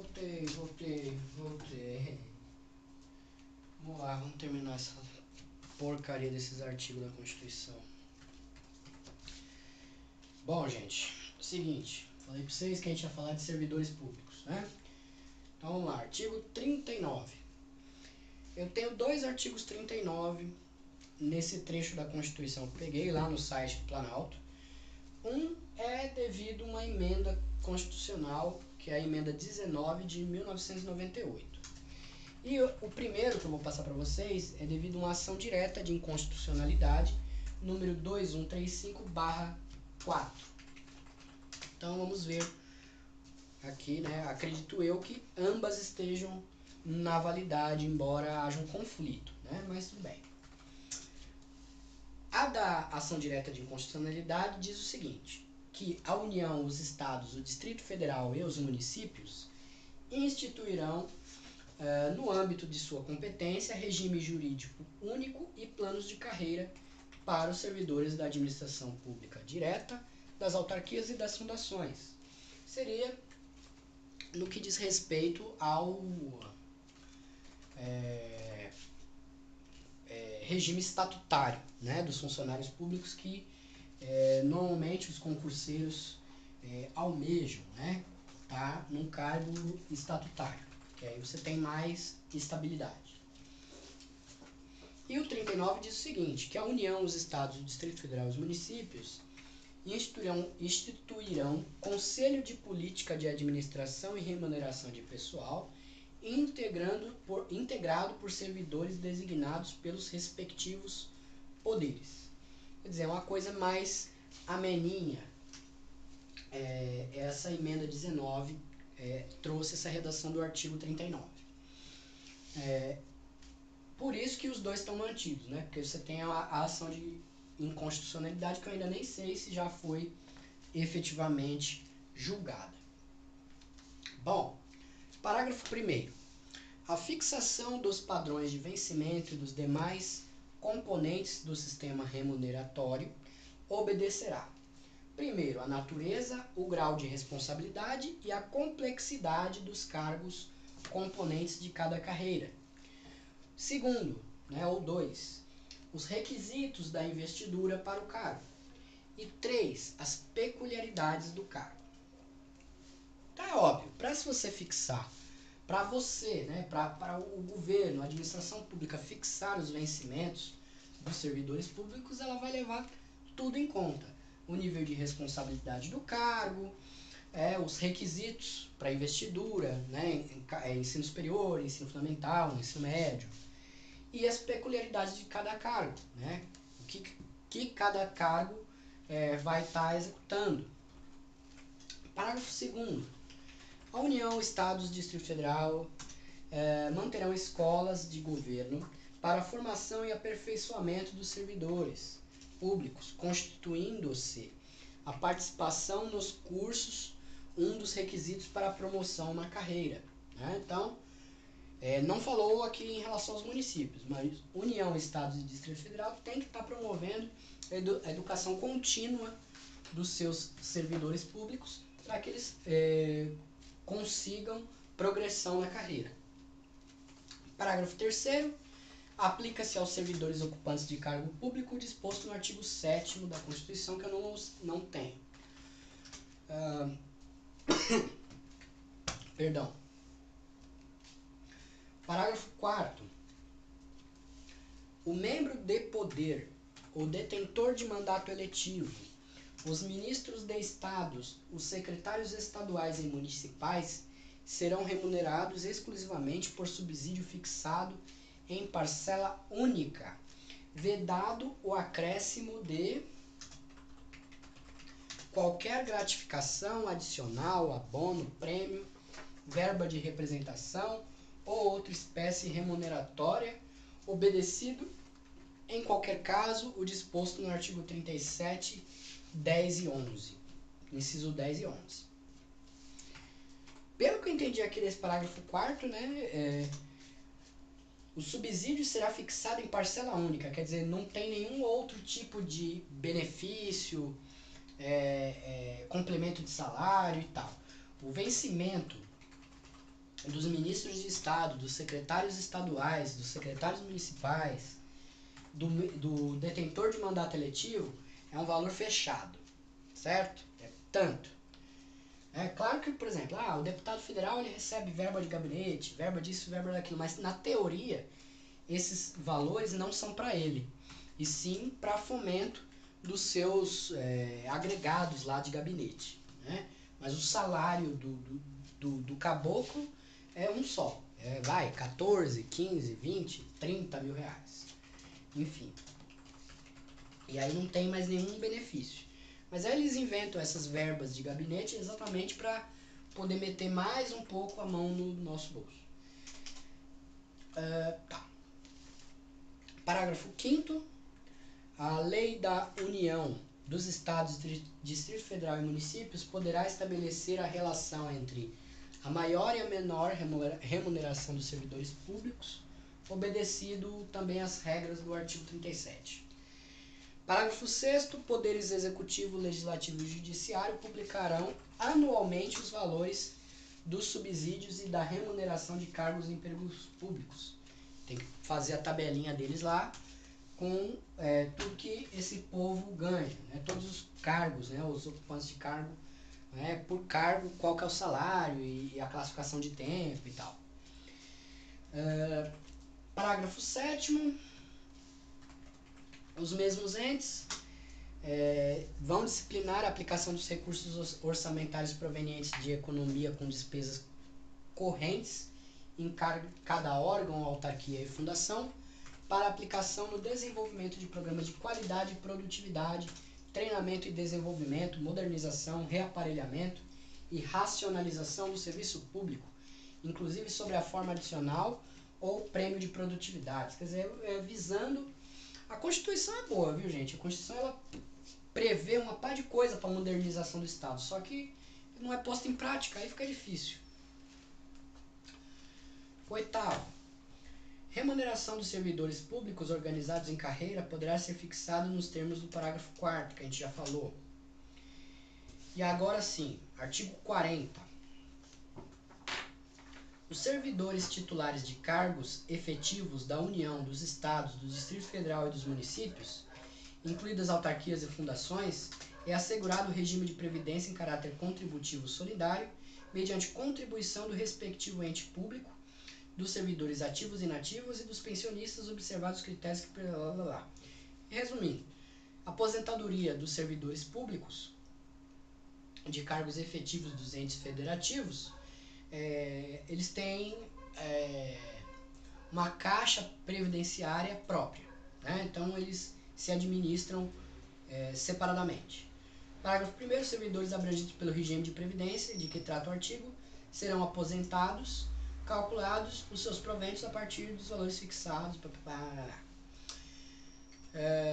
Voltei. Vamos lá, vamos terminar essa porcaria desses artigos da Constituição. Bom, gente, seguinte, falei pra vocês que a gente ia falar de servidores públicos, né? Então vamos lá, artigo 39. Eu tenho dois artigos 39 nesse trecho da Constituição que peguei lá no site do Planalto. Um é devido a uma emenda constitucional, que é a emenda 19 de 1998. E o primeiro que eu vou passar para vocês é devido a uma ação direta de inconstitucionalidade, número 2135/4. Então vamos ver aqui, né? Acredito eu que ambas estejam na validade, embora haja um conflito, né? Mas tudo bem. A da ação direta de inconstitucionalidade diz o seguinte, que a União, os Estados, o Distrito Federal e os municípios instituirão, no âmbito de sua competência, regime jurídico único e planos de carreira para os servidores da administração pública direta, das autarquias e das fundações. Seria no que diz respeito ao regime estatutário, né, dos funcionários públicos que normalmente os concurseiros almejam, né, tá, num cargo estatutário, que aí você tem mais estabilidade. E o 39 diz o seguinte, que a União, os Estados, o Distrito Federal e os municípios instituirão Conselho de Política de Administração e Remuneração de Pessoal, integrado por servidores designados pelos respectivos poderes. Quer dizer, é uma coisa mais ameninha. Essa emenda 19 trouxe essa redação do artigo 39. Por isso que os dois estão mantidos, né? Porque você tem a ação de inconstitucionalidade, que eu ainda nem sei se já foi efetivamente julgada. Bom, parágrafo 1º. A fixação dos padrões de vencimento e dos demais componentes do sistema remuneratório obedecerá, primeiro, a natureza, o grau de responsabilidade e a complexidade dos cargos componentes de cada carreira. Segundo, ou 2, os requisitos da investidura para o cargo. E 3, as peculiaridades do cargo. Tá, é óbvio, para se você fixar, para você, para o governo, a administração pública fixar os vencimentos dos servidores públicos, ela vai levar tudo em conta. O nível de responsabilidade do cargo, os requisitos para investidura, ensino superior, ensino fundamental, ensino médio, e as peculiaridades de cada cargo, o que cada cargo vai estar executando. Parágrafo 2º. A União, Estados e Distrito Federal manterão escolas de governo para a formação e aperfeiçoamento dos servidores públicos, constituindo-se a participação nos cursos um dos requisitos para a promoção na carreira. Então, não falou aqui em relação aos municípios, mas União, Estados e Distrito Federal tem que estar promovendo a educação contínua dos seus servidores públicos para que eles consigam progressão na carreira. Parágrafo 3º. Aplica-se aos servidores ocupantes de cargo público disposto no artigo 7º da Constituição, que eu não tenho. Perdão. Parágrafo 4º. O membro de poder, o detentor de mandato eletivo, os ministros de estados, os secretários estaduais e municipais serão remunerados exclusivamente por subsídio fixado em parcela única, vedado o acréscimo de qualquer gratificação adicional, abono, prêmio, verba de representação ou outra espécie remuneratória, obedecido, em qualquer caso, o disposto no artigo 37, 10 e 11. Inciso 10 e 11. Pelo que eu entendi aqui desse parágrafo 4º, o subsídio será fixado em parcela única, quer dizer, não tem nenhum outro tipo de benefício, complemento de salário e tal. O vencimento dos ministros de Estado, dos secretários estaduais, dos secretários municipais, do detentor de mandato eletivo, é um valor fechado, certo? É tanto. É claro que, por exemplo, o deputado federal ele recebe verba de gabinete, verba disso, verba daquilo, mas na teoria esses valores não são para ele, e sim para fomento dos seus agregados lá de gabinete, né? Mas o salário do caboclo é um só, vai 14, 15, 20, 30 mil reais, enfim. E aí não tem mais nenhum benefício. Mas aí eles inventam essas verbas de gabinete exatamente para poder meter mais um pouco a mão no nosso bolso. Tá. Parágrafo 5º. A Lei da União dos Estados, Distrito Federal e Municípios poderá estabelecer a relação entre a maior e a menor remuneração dos servidores públicos, obedecido também às regras do artigo 37. Parágrafo 6º. Poderes Executivo, Legislativo e Judiciário publicarão anualmente os valores dos subsídios e da remuneração de cargos em empregos públicos. Tem que fazer a tabelinha deles lá com tudo que esse povo ganha, né? Todos os cargos, né? Os ocupantes de cargo, né? Por cargo, qual que é o salário e a classificação de tempo e tal. Parágrafo 7º. Os mesmos entes vão disciplinar a aplicação dos recursos orçamentários provenientes de economia com despesas correntes em cada órgão, autarquia e fundação, para aplicação no desenvolvimento de programas de qualidade e produtividade, treinamento e desenvolvimento, modernização, reaparelhamento e racionalização do serviço público, inclusive sobre a forma adicional ou prêmio de produtividade. Quer dizer, visando... A Constituição é boa, viu, gente? A Constituição ela prevê uma par de coisa para a modernização do Estado, só que não é posta em prática, aí fica difícil. 8º. Remuneração dos servidores públicos organizados em carreira poderá ser fixada nos termos do parágrafo 4º, que a gente já falou. E agora sim, artigo 40. Os servidores titulares de cargos efetivos da União, dos Estados, do Distrito Federal e dos municípios, incluídas autarquias e fundações, é assegurado o regime de previdência em caráter contributivo solidário, mediante contribuição do respectivo ente público, dos servidores ativos e inativos e dos pensionistas, observados os critérios que... Resumindo, a aposentadoria dos servidores públicos de cargos efetivos dos entes federativos, eles têm uma caixa previdenciária própria, né? Então eles se administram separadamente. Parágrafo 1º. Servidores abrangidos pelo regime de previdência de que trata o artigo serão aposentados, calculados os seus proventos a partir dos valores fixados.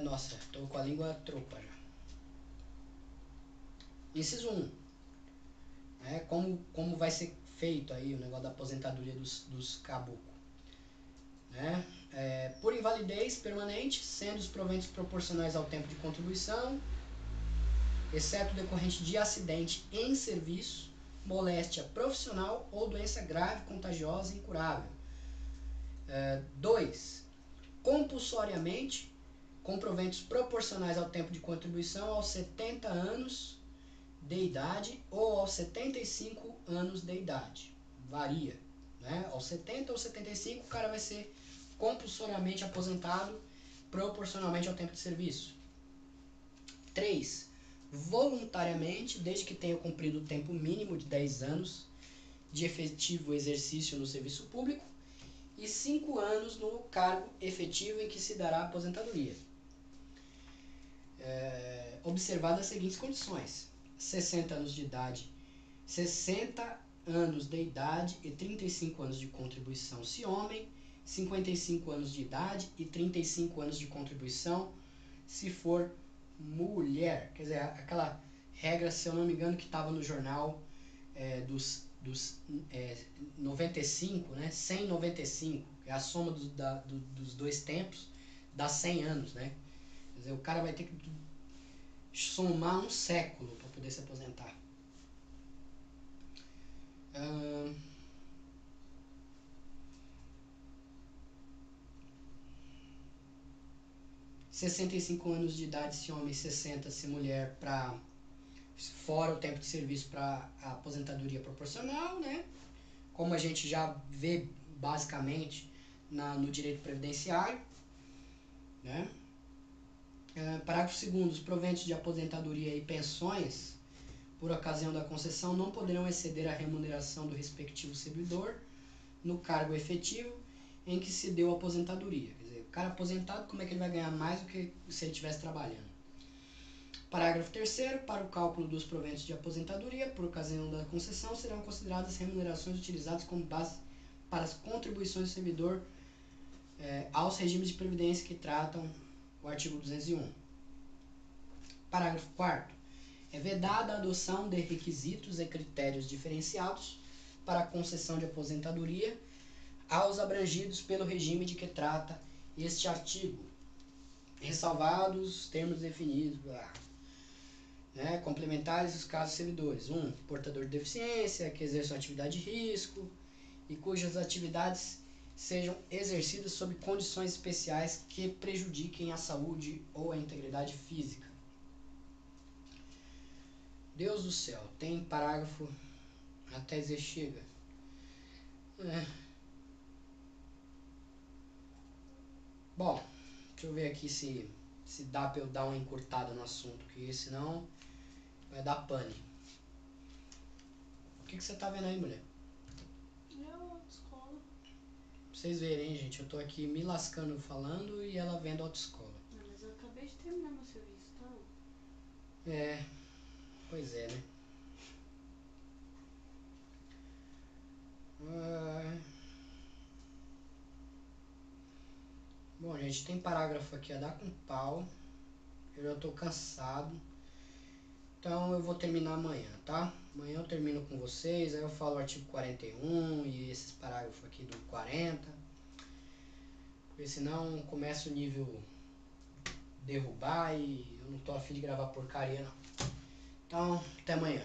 Nossa, estou com a língua tropa já. Inciso 1. Como vai ser feito aí o negócio da aposentadoria dos caboclos, né? Por invalidez permanente, sendo os proventos proporcionais ao tempo de contribuição, exceto decorrente de acidente em serviço, moléstia profissional ou doença grave, contagiosa e incurável. 2. Compulsoriamente, com proventos proporcionais ao tempo de contribuição aos 70 anos de idade ou aos 75 anos de idade. Varia, né? Aos 70 ou 75 o cara vai ser compulsoriamente aposentado proporcionalmente ao tempo de serviço. 3. Voluntariamente, desde que tenha cumprido o tempo mínimo de 10 anos de efetivo exercício no serviço público e 5 anos no cargo efetivo em que se dará a aposentadoria. Observadas as seguintes condições: 60 anos de idade, 60 anos de idade e 35 anos de contribuição se homem, 55 anos de idade e 35 anos de contribuição se for mulher. Quer dizer, aquela regra, se eu não me engano, que estava no jornal dos 95, né? 195, é a soma dos dois tempos, dá 100 anos, né? Quer dizer, o cara vai ter que somar um século para poder se aposentar. 65 anos de idade se homem, 60 se mulher, para fora o tempo de serviço para a aposentadoria proporcional, né? Como a gente já vê basicamente no direito previdenciário, né? Parágrafo 2º, os proventos de aposentadoria e pensões por ocasião da concessão não poderão exceder a remuneração do respectivo servidor no cargo efetivo em que se deu a aposentadoria. Quer dizer, o cara aposentado, como é que ele vai ganhar mais do que se ele estivesse trabalhando? Parágrafo 3º, para o cálculo dos proventos de aposentadoria por ocasião da concessão serão consideradas remunerações utilizadas como base para as contribuições do servidor aos regimes de previdência que tratam o artigo 201. Parágrafo 4º. É vedada a adoção de requisitos e critérios diferenciados para a concessão de aposentadoria aos abrangidos pelo regime de que trata este artigo, ressalvados termos definidos, né, complementares os casos servidores. 1. Portador de deficiência, que exerce uma atividade de risco e cujas atividades sejam exercidas sob condições especiais que prejudiquem a saúde ou a integridade física. Deus do céu, tem parágrafo até dizer chega. Bom, deixa eu ver aqui se dá pra eu dar uma encurtada no assunto, porque senão vai dar pane. O que você tá vendo aí, mulher? Autoescola. Pra vocês verem, hein, gente, eu tô aqui me lascando falando e ela vendo autoescola. Não, mas eu acabei de terminar meu serviço, tá? Pois é, né? Bom, gente, tem parágrafo aqui a dar com pau. Eu já tô cansado. Então eu vou terminar amanhã, tá? Amanhã eu termino com vocês, aí eu falo o artigo 41 e esses parágrafos aqui do 40. Porque senão começa o nível derrubar e eu não tô afim de gravar porcaria não. Então, até amanhã.